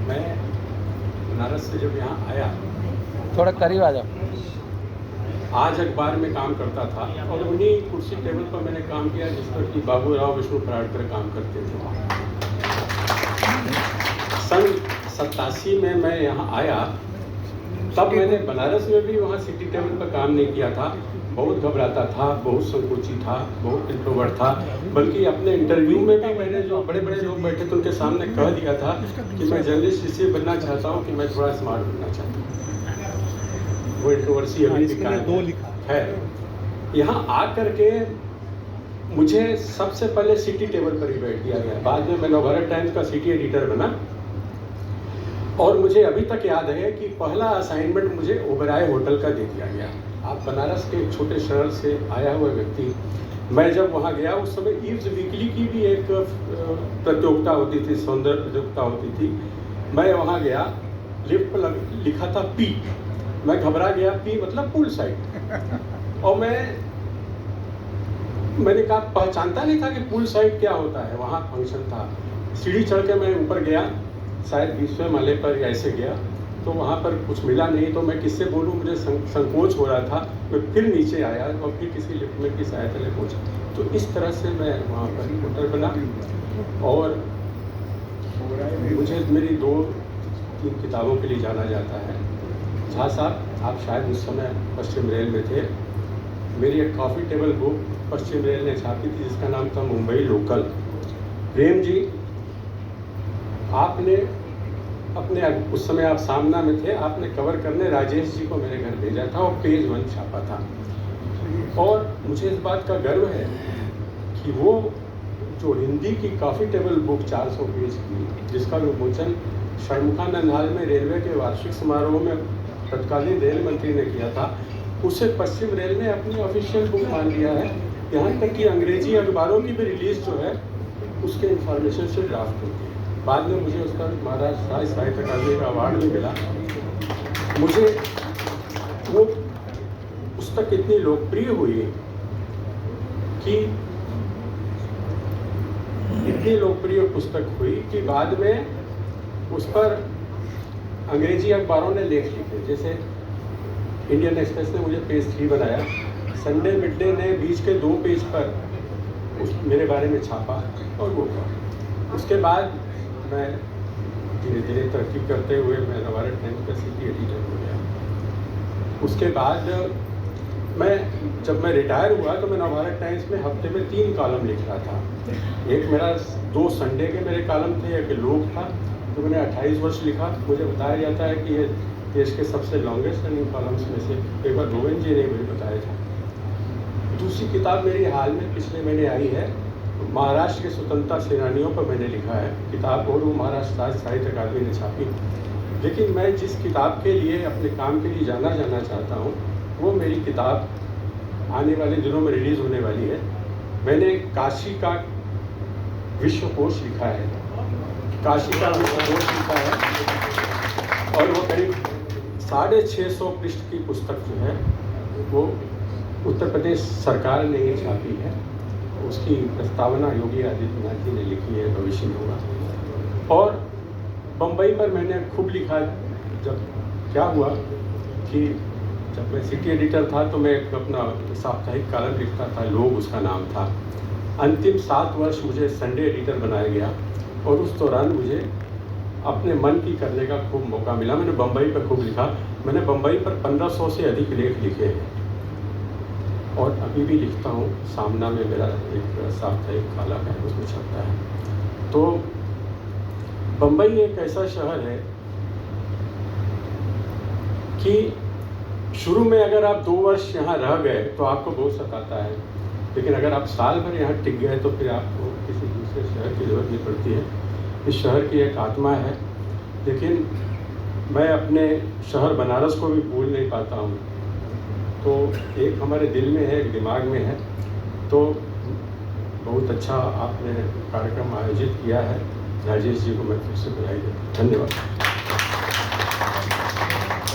मैं बनारस से जब यहाँ आया, थोड़ा करीब आ जाओ। आज अखबार में काम करता था और उन्हीं कुर्सी टेबल पर मैंने काम किया जिस पर कि बाबूराव विष्णु पराड़कर काम करते थे। सन 87 में मैं यहाँ आया, तब मैंने बनारस में भी वहाँ सिटी टेबल पर काम नहीं किया था। बहुत घबराता था, बहुत संकोची था, बहुत इंट्रोवर्ट था। बल्कि अपने इंटरव्यू में भी मैंने जो बड़े बड़े लोग बैठे थे उनके सामने कह दिया था कि मैं जर्नलिस्ट इसलिए बनना चाहता हूँ कि मैं थोड़ा स्मार्ट बनना चाहता हूँ। वो इंट्रोवर्सी अभी दिखा है। यहाँ आकर के मुझे सबसे पहले सिटी टेबल पर ही बैठ दिया गया। बाद में मैं नवभारत टाइम्स का सिटी एडिटर बना और मुझे अभी तक याद है कि पहला असाइनमेंट मुझे ओबराय होटल का दे दिया गया। आप बनारस के एक छोटे शहर से आया हुआ व्यक्ति, मैं जब वहाँ गया उस समय ईव्स वीकली की भी एक प्रतियोगिता होती थी, सौंदर्य प्रतियोगिता होती थी। मैं वहाँ गया, लिफ्ट पर लिखा था पी, मैं घबरा गया। पी मतलब पूल साइड। और मैंने कहा पहचानता नहीं था कि पूल साइड क्या होता है। वहाँ फंक्शन था, सीढ़ी चढ़ के मैं ऊपर गया, शायद 20वें माले पर ऐसे गया, तो वहाँ पर कुछ मिला नहीं। तो मैं किससे बोलूँ, मुझे संकोच हो रहा था। मैं फिर नीचे आया और फिर किसी लिफ्ट में की सहायता ले पहुँचा। तो इस तरह से मैं वहाँ पर रिपोर्टर बना और मुझे मेरी 2-3 किताबों के लिए जाना जाता है। झा साहब, आप शायद उस समय पश्चिम रेल में थे। मेरी एक कॉफ़ी टेबल बुक पश्चिम रेल ने छापी थी जिसका नाम था मुंबई लोकल। प्रेम जी, आपने अपने उस समय आप सामना में थे, आपने कवर करने राजेश जी को मेरे घर भेजा था और पेज 1 छापा था। और मुझे इस बात का गर्व है कि वो जो हिंदी की कॉफ़ी टेबल बुक 400 पेज की, जिसका विमोचन षणमुखानंद हॉल में रेलवे के वार्षिक समारोह में तत्कालीन रेल मंत्री ने किया था, उसे पश्चिम रेल ने अपनी ऑफिशियल बुक मान लिया है। यहाँ तक कि अंग्रेजी अखबारों की भी रिलीज जो है उसके इंफॉर्मेशन से ड्राफ्ट होती है। बाद में मुझे उसका महाराष्ट्र राज्य साहित्य अकादमी का अवार्ड भी मिला। मुझे वो पुस्तक इतनी लोकप्रिय हुई कि इतनी लोकप्रिय पुस्तक हुई कि बाद में उस पर अंग्रेजी अखबारों ने लेख लिखे। जैसे इंडियन एक्सप्रेस ने मुझे पेज 3 बनाया, संडे मिडडे ने बीच के 2 पेज पर मेरे बारे में छापा और वो उसके बाद मैं धीरे धीरे तरक्की करते हुए मैं नवभारत टाइम्स का सिटी एडिटर हो गया। उसके बाद जब मैं रिटायर हुआ तो मैं नवभारत टाइम्स में हफ्ते में 3 कॉलम लिख रहा था। एक मेरा 2 संडे के मेरे कॉलम थे, एक लोग था तो मैंने 28 वर्ष लिखा। मुझे बताया जाता है कि ये देश के सबसे लॉन्गेस्ट रनिंग कॉलम्स में से एक बार गोविंद जी ने मुझे बताया था। दूसरी किताब मेरी हाल में पिछले महीने आई है, महाराष्ट्र के स्वतंत्रता सेनानियों पर मैंने लिखा है किताब, और वो महाराष्ट्र राज्य साहित्य अकादमी ने छापी। लेकिन मैं जिस किताब के लिए अपने काम के लिए जाना चाहता हूँ वो मेरी किताब आने वाले दिनों में रिलीज़ होने वाली है। मैंने काशी का विश्वकोश लिखा है, काशी का विश्वकोश लिखा है और वो करीब 650 पृष्ठ की पुस्तक जो है वो उत्तर प्रदेश सरकार ने ये छापी है। उसकी प्रस्तावना योगी आदित्यनाथ जी ने लिखी है, भविष्य में होगा। और बम्बई पर मैंने खूब लिखा। जब क्या हुआ कि जब मैं सिटी एडिटर था तो मैं एक अपना साप्ताहिक कॉलम लिखता था, लोग उसका नाम था। अंतिम 7 वर्ष मुझे संडे एडिटर बनाया गया और उस दौरान मुझे अपने मन की करने का खूब मौका मिला। मैंने बम्बई पर खूब लिखा। मैंने बम्बई पर 1500 से अधिक लेख लिखे हैं और अभी भी लिखता हूँ। सामना में मेरा एक साप्ताहिक कॉलम है, उसमें छपता है। तो बम्बई एक ऐसा शहर है कि शुरू में अगर आप 2 वर्ष यहाँ रह गए तो आपको बहुत सताता है, लेकिन अगर आप साल भर यहाँ टिक गए तो फिर आपको किसी दूसरे शहर की ज़रूरत नहीं पड़ती है। इस शहर की एक आत्मा है, लेकिन मैं अपने शहर बनारस को भी भूल नहीं पाता हूँ। तो एक हमारे दिल में है, एक दिमाग में है। तो बहुत अच्छा आपने कार्यक्रम आयोजित किया है। राजेश जी को मैं फिर से बधाई देता हूँ। धन्यवाद।